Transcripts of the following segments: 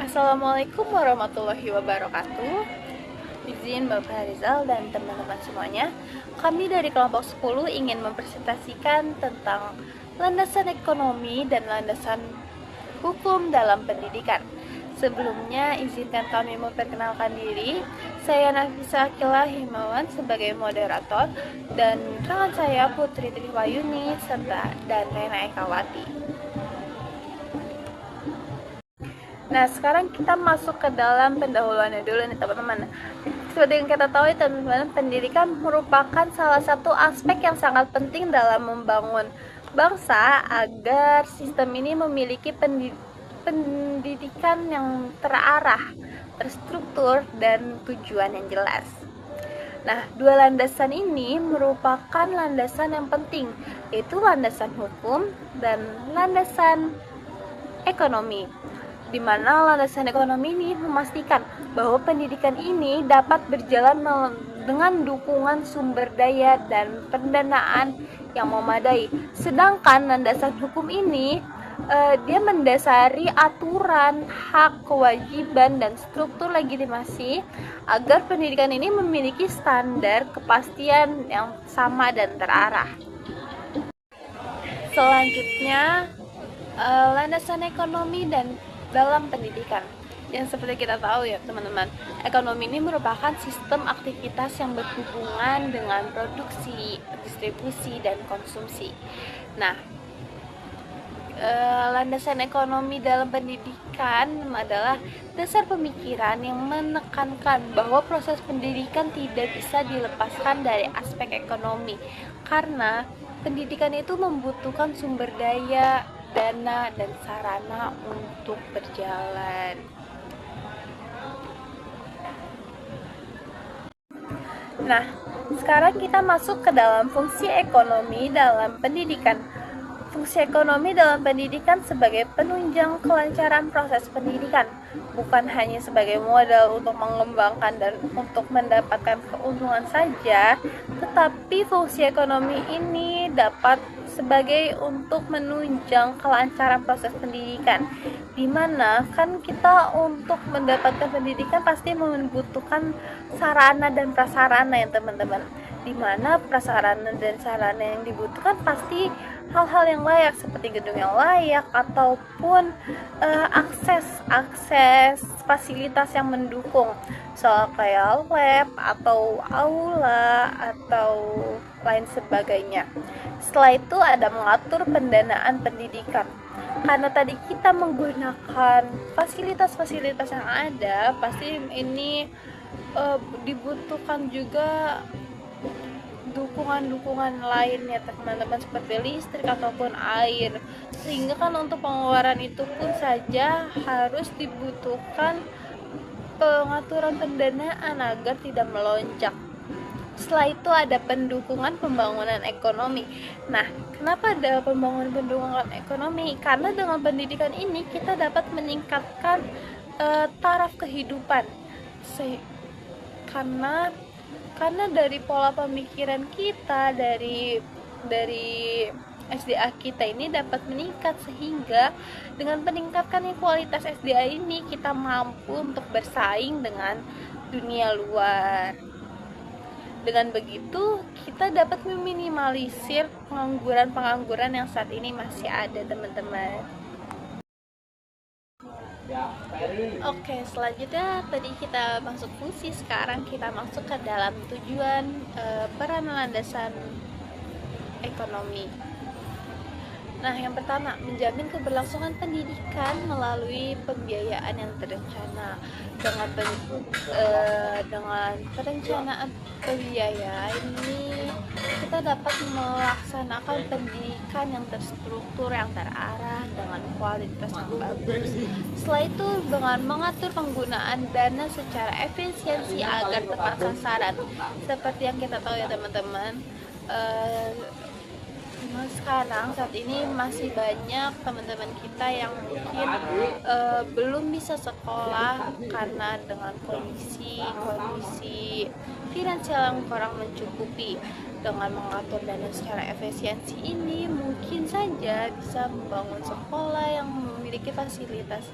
Assalamualaikum warahmatullahi wabarakatuh. Izin Bapak Rizal dan teman-teman semuanya, kami dari kelompok 10 ingin mempresentasikan tentang landasan ekonomi dan landasan hukum dalam pendidikan. Sebelumnya, izinkan kami memperkenalkan diri. Saya Nafisa Akila Himawan sebagai moderator dan rekan saya Putri Triwayuni serta dan Rena Ekawati. Nah, sekarang kita masuk ke dalam pendahuluannya dulu nih teman-teman. Seperti yang kita tahu ya teman-teman, pendidikan merupakan salah satu aspek yang sangat penting dalam membangun bangsa agar sistem ini memiliki pendidikan yang terarah, terstruktur, dan tujuan yang jelas. Nah, dua landasan ini merupakan landasan yang penting, yaitu landasan hukum dan landasan ekonomi, di mana landasan ekonomi ini memastikan bahwa pendidikan ini dapat berjalan dengan dukungan sumber daya dan pendanaan yang memadai. Sedangkan landasan hukum ini dia mendasari aturan, hak, kewajiban, dan struktur legitimasi agar pendidikan ini memiliki standar kepastian yang sama dan terarah. Selanjutnya, landasan ekonomi dan dalam pendidikan. Yang seperti kita tahu ya teman-teman, ekonomi ini merupakan sistem aktivitas yang berhubungan dengan produksi, distribusi, dan konsumsi. Nah, landasan ekonomi dalam pendidikan adalah dasar pemikiran yang menekankan bahwa proses pendidikan tidak bisa dilepaskan dari aspek ekonomi, karena pendidikan itu membutuhkan sumber daya, dana, dan sarana untuk berjalan. Nah, sekarang kita masuk ke dalam fungsi ekonomi dalam pendidikan. Fungsi ekonomi dalam pendidikan sebagai penunjang kelancaran proses pendidikan, bukan hanya sebagai modal untuk mengembangkan dan untuk mendapatkan keuntungan saja, tetapi fungsi ekonomi ini dapat sebagai untuk menunjang kelancaran proses pendidikan, dimana kan kita untuk mendapatkan pendidikan pasti membutuhkan sarana dan prasarana ya teman-teman, dimana prasarana dan sarana yang dibutuhkan pasti hal-hal yang layak seperti gedung yang layak ataupun akses fasilitas yang mendukung, soal kayak lab atau aula atau lain sebagainya. Setelah itu ada mengatur pendanaan pendidikan. Karena tadi kita menggunakan fasilitas-fasilitas yang ada, pasti ini dibutuhkan juga dukungan-dukungan lainnya teman-teman, seperti listrik ataupun air, sehingga kan untuk pengeluaran itu pun saja harus dibutuhkan pengaturan pendanaan agar tidak melonjak. Setelah itu ada pendukungan pembangunan ekonomi. Nah, kenapa ada pembangunan ekonomi? Karena dengan pendidikan ini kita dapat meningkatkan taraf kehidupan. Karena dari pola pemikiran kita, dari SDA kita ini dapat meningkat, sehingga dengan meningkatkan kualitas SDA ini kita mampu untuk bersaing dengan dunia luar. Dengan begitu kita dapat meminimalisir pengangguran yang saat ini masih ada teman-teman. Oke, selanjutnya tadi kita masuk fungsi, sekarang kita masuk ke dalam tujuan peran landasan ekonomi. Nah, yang pertama, menjamin keberlangsungan pendidikan melalui pembiayaan yang terencana. Dengan perencanaan pembiayaan ini kita dapat melaksanakan pendidikan yang terstruktur, yang terarah, dengan kualitas yang bagus. Setelah itu dengan mengatur penggunaan dana secara efisiensi agar tepat sasaran. Seperti yang kita tahu ya teman-teman, sekarang saat ini masih banyak teman-teman kita yang mungkin belum bisa sekolah karena dengan kondisi finansial yang kurang mencukupi. Dengan mengatur dana secara efisiensi ini mungkin saja bisa membangun sekolah yang memiliki fasilitas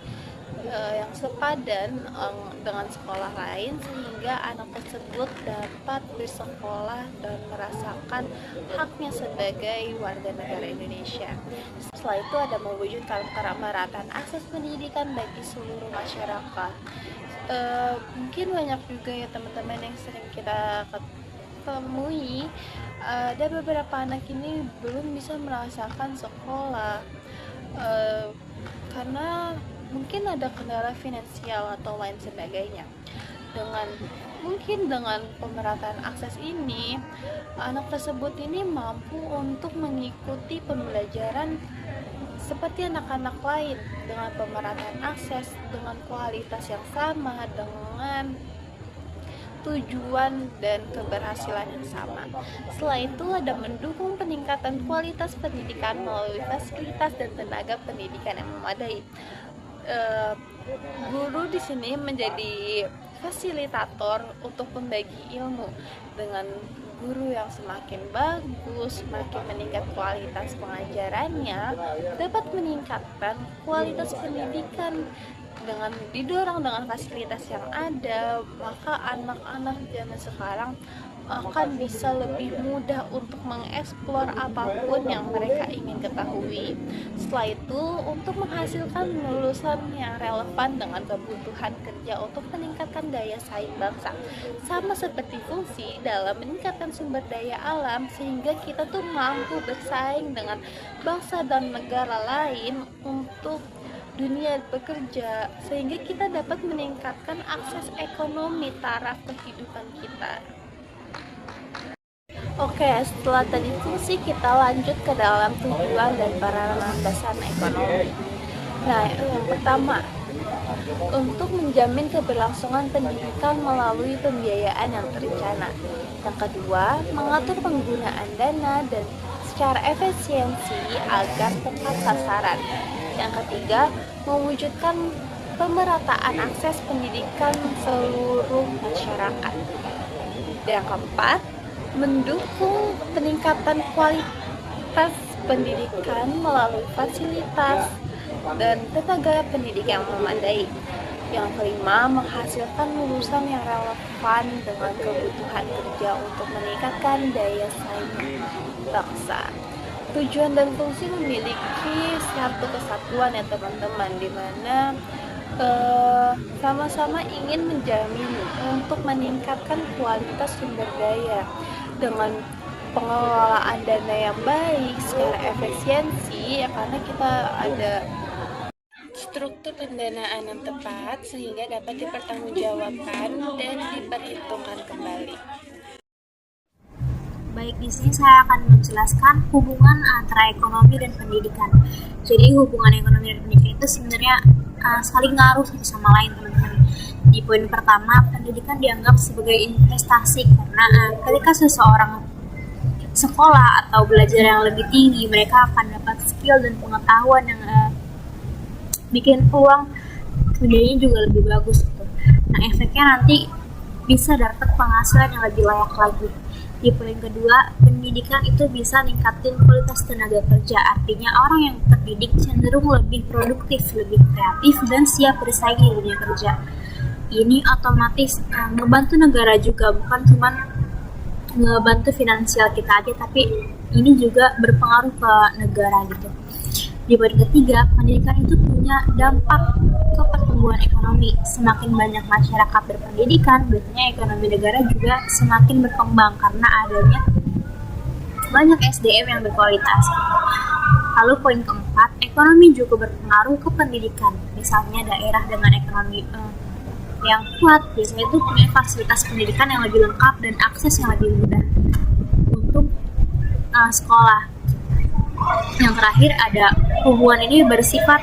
yang sepadan dengan sekolah lain, sehingga anak tersebut dapat bersekolah dan merasakan haknya sebagai warga negara Indonesia. Setelah itu ada mewujudkan kemerataan akses pendidikan bagi seluruh masyarakat. Mungkin banyak juga ya teman-teman yang sering kita temui, ada beberapa anak ini belum bisa merasakan sekolah karena mungkin ada kendala finansial atau lain sebagainya. Dengan pemerataan akses ini, anak tersebut ini mampu untuk mengikuti pembelajaran seperti anak-anak lain dengan pemerataan akses, dengan kualitas yang sama, dengan tujuan dan keberhasilan yang sama. Setelah itu ada mendukung peningkatan kualitas pendidikan melalui fasilitas dan tenaga pendidikan yang memadai. Guru di sini menjadi fasilitator untuk pembagi ilmu. Dengan guru yang semakin bagus, semakin meningkat kualitas pengajarannya, dapat meningkatkan kualitas pendidikan. Dengan didorong dengan fasilitas yang ada, maka anak-anak zaman sekarang akan bisa lebih mudah untuk mengeksplor apapun yang mereka ingin ketahui. Setelah itu, untuk menghasilkan lulusan yang relevan dengan kebutuhan kerja untuk meningkatkan daya saing bangsa, sama seperti fungsi dalam meningkatkan sumber daya alam, sehingga kita tuh mampu bersaing dengan bangsa dan negara lain untuk dunia bekerja, sehingga kita dapat meningkatkan akses ekonomi taraf kehidupan kita. Oke, setelah tadi fungsi, kita lanjut ke dalam tujuan dan para landasan ekonomi. Nah, yang pertama, untuk menjamin keberlangsungan pendidikan melalui pembiayaan yang terencana. Yang kedua, mengatur penggunaan dana dan secara efisiensi agar tepat sasaran. Yang ketiga, mewujudkan pemerataan akses pendidikan seluruh masyarakat. Yang keempat, mendukung peningkatan kualitas pendidikan melalui fasilitas dan tenaga pendidik yang memadai. Yang kelima, menghasilkan lulusan yang relevan dengan kebutuhan kerja untuk meningkatkan daya saing bangsa. Tujuan dan fungsi memiliki satu kesatuan ya teman-teman, di mana sama-sama ingin menjamin untuk meningkatkan kualitas sumber daya dengan pengelolaan dana yang baik secara efisiensi ya, karena kita ada struktur pendanaan yang tepat sehingga dapat dipertanggungjawabkan dan diperhitungkan kembali. Baik, di sini saya akan menjelaskan hubungan antara ekonomi dan pendidikan. Jadi hubungan ekonomi dan pendidikan itu sebenarnya saling ngaruh satu sama lain, teman-teman. Di poin pertama, pendidikan dianggap sebagai investasi karena ketika seseorang sekolah atau belajar yang lebih tinggi, mereka akan dapat skill dan pengetahuan yang bikin peluang kerjanya juga lebih bagus gitu. Nah, efeknya nanti bisa dapat penghasilan yang lebih layak lagi. Di poin kedua, pendidikan itu bisa ningkatin kualitas tenaga kerja. Artinya orang yang terdidik cenderung lebih produktif, lebih kreatif, dan siap bersaing di dunia kerja. Ini otomatis membantu negara juga, bukan cuma ngebantu finansial kita aja, tapi ini juga berpengaruh ke negara gitu. Di poin ketiga, pendidikan itu punya dampak ke pertumbuhan ekonomi. Semakin banyak masyarakat berpendidikan, biasanya ekonomi negara juga semakin berkembang karena adanya banyak SDM yang berkualitas. Lalu poin keempat, ekonomi juga berpengaruh ke pendidikan. Misalnya daerah dengan ekonomi yang kuat biasanya itu punya fasilitas pendidikan yang lebih lengkap dan akses yang lebih mudah untuk sekolah. Yang terakhir, ada hubungan ini bersifat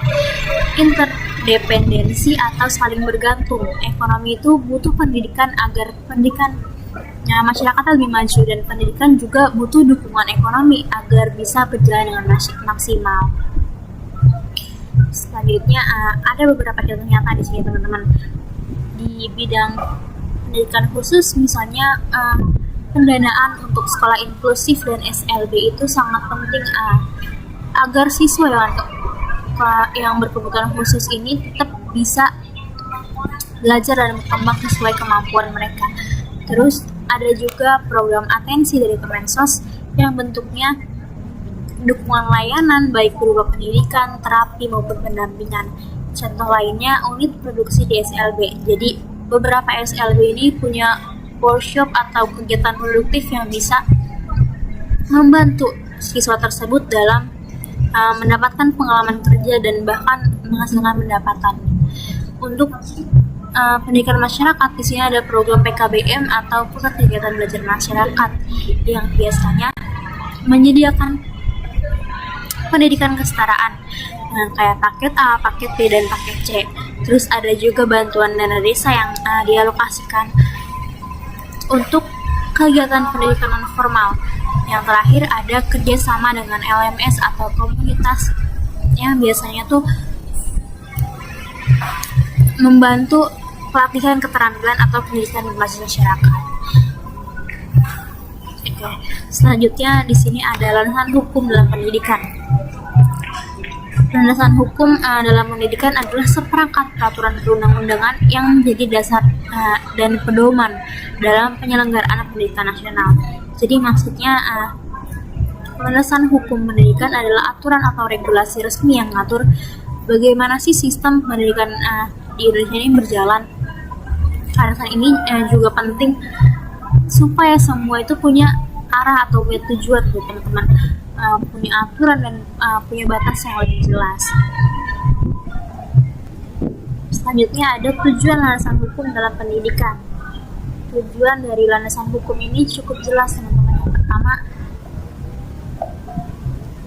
interdependensi atau saling bergantung. Ekonomi itu butuh pendidikan agar masyarakat lebih maju, dan pendidikan juga butuh dukungan ekonomi agar bisa berjalan dengan maksimal. Selanjutnya ada beberapa contoh nyata di sini, teman-teman. Di bidang pendidikan khusus, misalnya pendanaan untuk sekolah inklusif dan SLB itu sangat penting agar siswa yang berkebutuhan khusus ini tetap bisa belajar dan berkembang sesuai kemampuan mereka. Terus ada juga program atensi dari Kemensos yang bentuknya dukungan layanan baik berupa pendidikan, terapi maupun pendampingan. Contoh lainnya unit produksi di SLB. Jadi beberapa SLB ini punya workshop atau kegiatan produktif yang bisa membantu siswa tersebut dalam mendapatkan pengalaman kerja dan bahkan menghasilkan pendapatan. Untuk pendidikan masyarakat, di sini ada program PKBM atau Pusat Kegiatan Belajar Masyarakat yang biasanya menyediakan pendidikan kesetaraan kayak paket A, paket B, dan paket C. Terus ada juga bantuan dana desa yang dialokasikan untuk kegiatan pendidikan non formal. Yang terakhir ada kerjasama dengan LMS atau komunitas yang biasanya tuh membantu pelatihan keterampilan atau pendidikan berbasis masyarakat. Oke, selanjutnya di sini ada landasan hukum dalam pendidikan. Landasan hukum dalam pendidikan adalah seperangkat peraturan perundang-undangan yang menjadi dasar dan pedoman dalam penyelenggaraan pendidikan nasional. Jadi maksudnya landasan hukum pendidikan adalah aturan atau regulasi resmi yang mengatur bagaimana sih sistem pendidikan di Indonesia ini berjalan. Landasan ini juga penting supaya semua itu punya arah atau punya tujuan buat teman-teman, punya aturan dan punya batas yang lebih jelas. Selanjutnya ada tujuan landasan hukum dalam pendidikan. Tujuan dari landasan hukum ini cukup jelas, teman-teman. Yang pertama,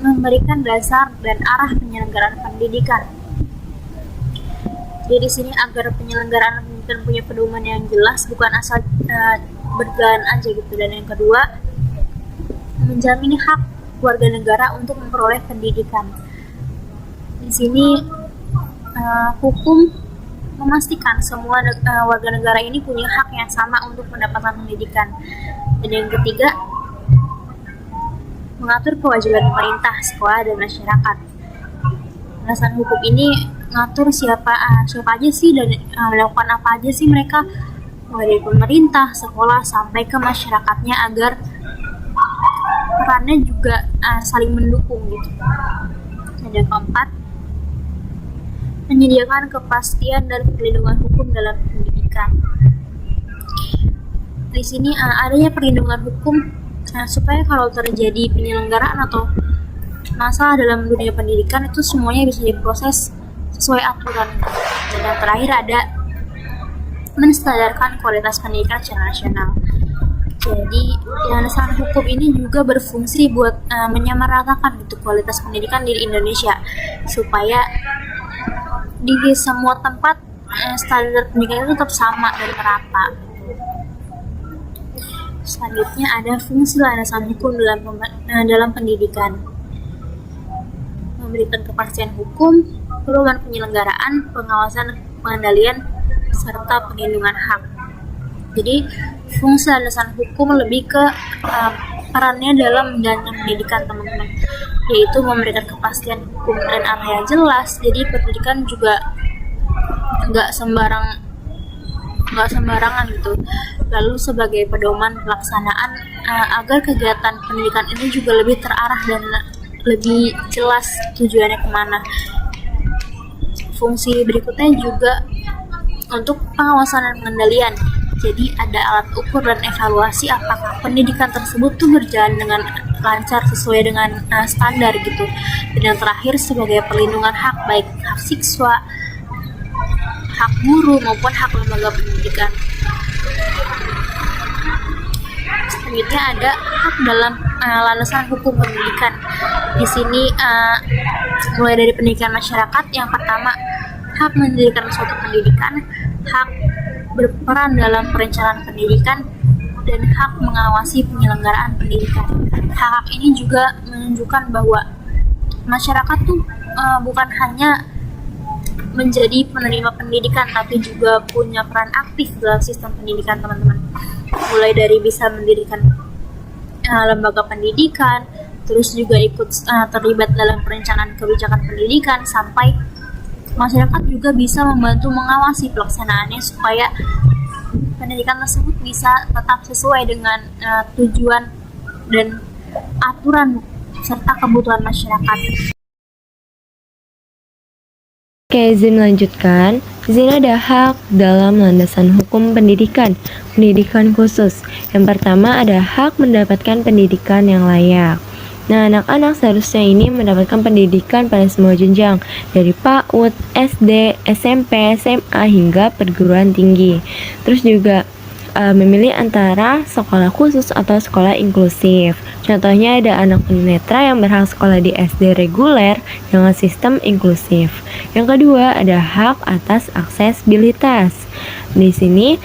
memberikan dasar dan arah penyelenggaraan pendidikan. Jadi di sini agar penyelenggaraan pendidikan punya pedoman yang jelas, bukan asal berjalan aja gitu. Dan yang kedua, menjamin hak warga negara untuk memperoleh pendidikan. Di sini hukum memastikan semua warga negara ini punya hak yang sama untuk mendapatkan pendidikan. Dan yang ketiga, mengatur kewajiban pemerintah, sekolah, dan masyarakat. Landasan hukum ini ngatur siapa aja sih dan melakukan apa aja sih mereka, mulai dari pemerintah, sekolah, sampai ke masyarakatnya agar perannya juga saling mendukung gitu. Dan yang keempat, menyediakan kepastian dan perlindungan hukum dalam pendidikan. Di sini adanya perlindungan hukum supaya kalau terjadi penyelenggaraan atau masalah dalam dunia pendidikan itu semuanya bisa diproses sesuai aturan. Dan yang terakhir ada menstandarkan kualitas pendidikan secara nasional. Jadi landasan hukum ini juga berfungsi buat menyamaratakan gitu kualitas pendidikan di Indonesia supaya di semua tempat standar pendidikan itu tetap sama dan merata. Selanjutnya ada fungsi landasan hukum dalam pendidikan. Memberikan kepastian hukum, pedoman penyelenggaraan, pengawasan, pengendalian, serta perlindungan hak. Jadi fungsi landasan hukum lebih ke perannya dalam menjalankan pendidikan, teman-teman, yaitu memberikan kepastian hukum dan arah yang jelas. Jadi pendidikan juga nggak sembarangan gitu. Lalu sebagai pedoman pelaksanaan agar kegiatan pendidikan ini juga lebih terarah dan lebih jelas tujuannya kemana. Fungsi berikutnya juga untuk pengawasan dan pengendalian. Jadi ada alat ukur dan evaluasi apakah pendidikan tersebut tuh berjalan dengan lancar sesuai dengan standar gitu. Dan yang terakhir sebagai perlindungan hak, baik hak siswa, hak guru maupun hak lembaga pendidikan. Selanjutnya ada hak dalam landasan hukum pendidikan. Di sini mulai dari pendidikan masyarakat. Yang pertama, hak mendirikan suatu pendidikan, hak berperan dalam perencanaan pendidikan, dan hak mengawasi penyelenggaraan pendidikan. Hak ini juga menunjukkan bahwa masyarakat tuh bukan hanya menjadi penerima pendidikan, tapi juga punya peran aktif dalam sistem pendidikan, teman-teman. mulai dari bisa mendirikan lembaga pendidikan, terus juga ikut terlibat dalam perencanaan kebijakan pendidikan, sampai masyarakat juga bisa membantu mengawasi pelaksanaannya supaya pendidikan tersebut bisa tetap sesuai dengan tujuan dan aturan serta kebutuhan masyarakat. Oke, izin melanjutkan. Di sini ada hak dalam landasan hukum pendidikan khusus. Yang pertama ada hak mendapatkan pendidikan yang layak. Nah, anak-anak seharusnya ini mendapatkan pendidikan pada semua jenjang, dari PAUD, SD, SMP, SMA, hingga perguruan tinggi. Terus juga memilih antara sekolah khusus atau sekolah inklusif. Contohnya ada anak tunanetra yang berhak sekolah di SD reguler dengan sistem inklusif. Yang kedua ada hak atas aksesibilitas. Di sini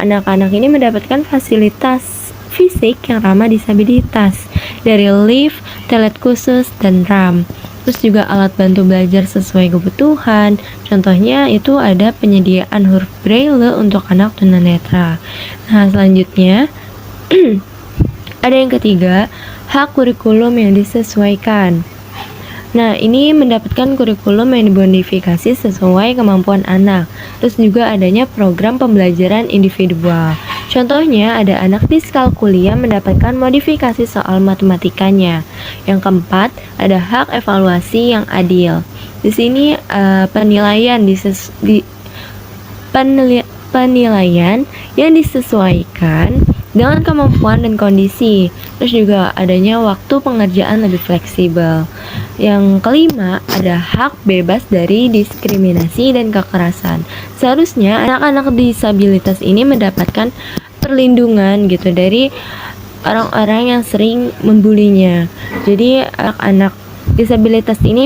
anak-anak ini mendapatkan fasilitas fisik yang ramah disabilitas dari lift, toilet khusus, dan ramp. Terus juga alat bantu belajar sesuai kebutuhan. Contohnya itu ada penyediaan huruf braille untuk anak tunanetra. Nah, selanjutnya ada yang ketiga, hak kurikulum yang disesuaikan. Nah, ini mendapatkan kurikulum yang dimodifikasi sesuai kemampuan anak. Terus juga adanya program pembelajaran individual. Contohnya ada anak diskalkulia mendapatkan modifikasi soal matematikanya. Yang keempat, ada hak evaluasi yang adil. Di sini penilaian yang disesuaikan dengan kemampuan dan kondisi. Terus juga adanya waktu pengerjaan lebih fleksibel. Yang kelima, ada hak bebas dari diskriminasi dan kekerasan. Seharusnya anak-anak disabilitas ini mendapatkan perlindungan gitu dari orang-orang yang sering membulinya. Jadi anak-anak disabilitas ini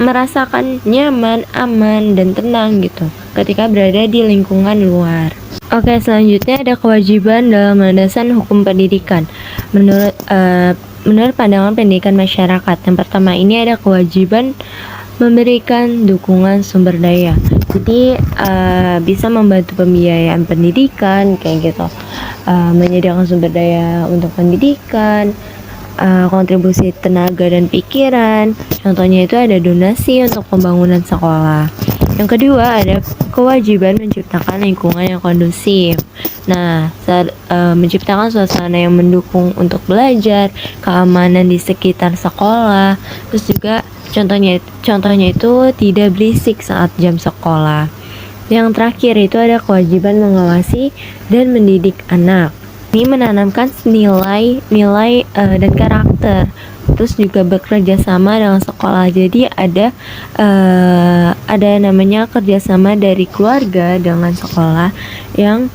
merasakan nyaman, aman, dan tenang gitu ketika berada di lingkungan luar. Oke, selanjutnya ada kewajiban dalam landasan hukum pendidikan. Menurut pandangan pendidikan masyarakat, yang pertama ini ada kewajiban memberikan dukungan sumber daya. Jadi bisa membantu pembiayaan pendidikan kayak gitu, menyediakan sumber daya untuk pendidikan, kontribusi tenaga dan pikiran. Contohnya itu ada donasi untuk pembangunan sekolah. Yang kedua ada kewajiban menciptakan lingkungan yang kondusif. Nah, menciptakan suasana yang mendukung untuk belajar, keamanan di sekitar sekolah. Terus juga contohnya itu tidak berisik saat jam sekolah. Yang terakhir itu ada kewajiban mengawasi dan mendidik anak. Ini menanamkan nilai dan karakter. Terus juga bekerja sama dengan sekolah. Jadi ada namanya kerjasama dari keluarga dengan sekolah yang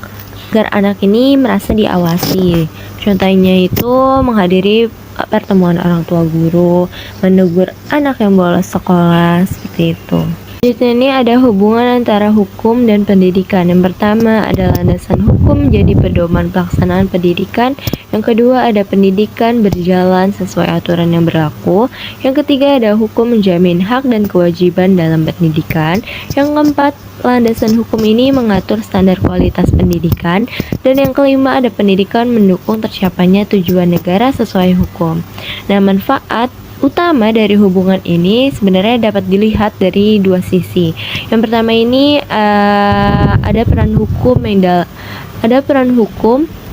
agar anak ini merasa diawasi. Contohnya itu menghadiri pertemuan orang tua guru, menegur anak yang bolos sekolah, seperti itu. Di sini ada hubungan antara hukum dan pendidikan. Yang pertama ada landasan hukum jadi pedoman pelaksanaan pendidikan. Yang kedua ada pendidikan berjalan sesuai aturan yang berlaku. Yang ketiga ada hukum menjamin hak dan kewajiban dalam pendidikan. Yang keempat, landasan hukum ini mengatur standar kualitas pendidikan. Dan yang kelima ada pendidikan mendukung tercapainya tujuan negara sesuai hukum. Nah, manfaat utama dari hubungan ini sebenarnya dapat dilihat dari dua sisi. Yang pertama ini ada peran hukum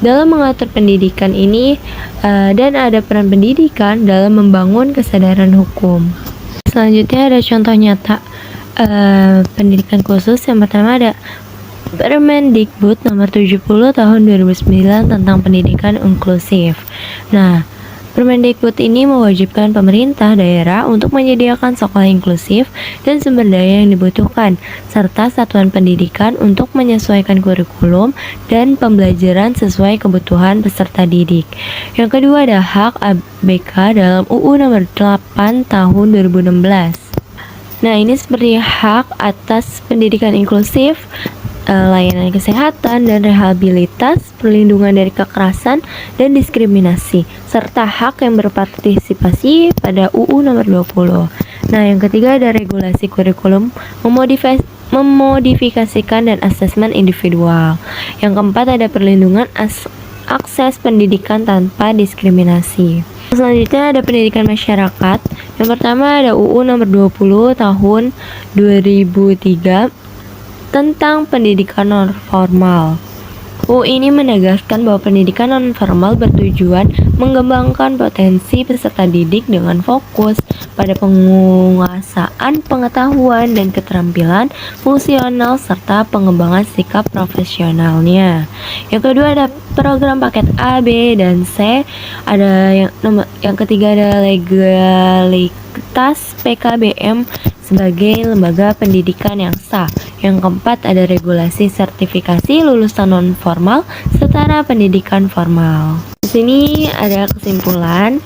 dalam mengatur pendidikan ini, dan ada peran pendidikan dalam membangun kesadaran hukum. Selanjutnya ada contoh nyata pendidikan khusus. Yang pertama ada Permendikbud nomor 70 tahun 2009 tentang pendidikan inklusif. Nah, Permendikbud ini mewajibkan pemerintah daerah untuk menyediakan sekolah inklusif dan sumber daya yang dibutuhkan, serta satuan pendidikan untuk menyesuaikan kurikulum dan pembelajaran sesuai kebutuhan peserta didik. Yang kedua ada hak ABK dalam UU nomor 8 tahun 2016. Nah, ini seperti hak atas pendidikan inklusif, layanan kesehatan dan rehabilitas, perlindungan dari kekerasan dan diskriminasi, serta hak yang berpartisipasi pada UU nomor 20. Nah, yang ketiga ada regulasi kurikulum memodifikasikan dan asesmen individual. Yang keempat ada perlindungan akses pendidikan tanpa diskriminasi. Selanjutnya ada pendidikan masyarakat. Yang pertama ada UU nomor 20 tahun 2003 tentang pendidikan non formal. UU ini menegaskan bahwa pendidikan non-formal bertujuan mengembangkan potensi peserta didik dengan fokus pada penguasaan pengetahuan dan keterampilan fungsional serta pengembangan sikap profesionalnya. Yang kedua ada program paket A, B, dan C. Yang ketiga ada legalitas PKBM sebagai lembaga pendidikan yang sah. Yang keempat ada regulasi sertifikasi lulusan non formal setara pendidikan formal. Di sini ada kesimpulan.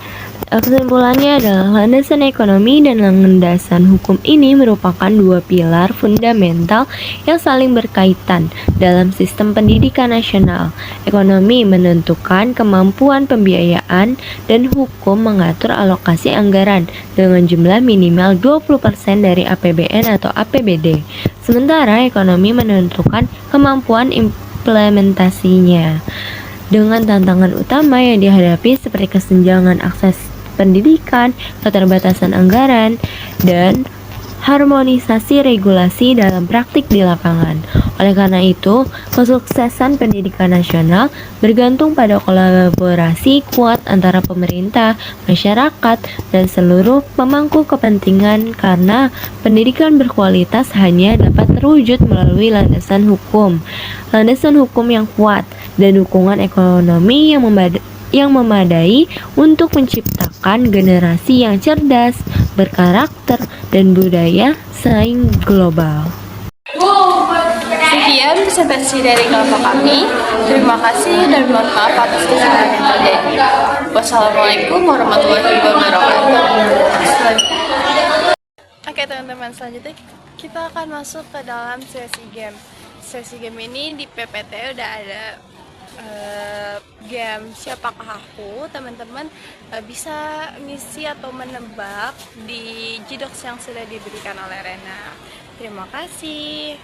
Kesimpulannya adalah landasan ekonomi dan landasan hukum ini merupakan dua pilar fundamental yang saling berkaitan dalam sistem pendidikan nasional. Ekonomi menentukan kemampuan pembiayaan dan hukum mengatur alokasi anggaran dengan jumlah minimal 20% dari APBN atau APBD. Sementara ekonomi menentukan kemampuan implementasinya dengan tantangan utama yang dihadapi seperti kesenjangan akses pendidikan, keterbatasan anggaran, dan harmonisasi regulasi dalam praktik di lapangan. Oleh karena itu, kesuksesan pendidikan nasional bergantung pada kolaborasi kuat antara pemerintah, masyarakat, dan seluruh pemangku kepentingan karena pendidikan berkualitas hanya dapat terwujud melalui landasan hukum yang kuat, dan dukungan ekonomi yang memadai untuk menciptakan generasi yang cerdas, berkarakter, dan budaya saing global. Sekian presentasi dari kelompok kami. Terima kasih dan mohon maaf atas kesalahan yang terjadi. Wassalamualaikum warahmatullahi wabarakatuh. Oke teman-teman, selanjutnya kita akan masuk ke dalam sesi game. Sesi game ini di PPT udah ada game Siapakah Aku. Teman-teman bisa ngisi atau menebak di Jidox yang sudah diberikan oleh Rena. Terima kasih.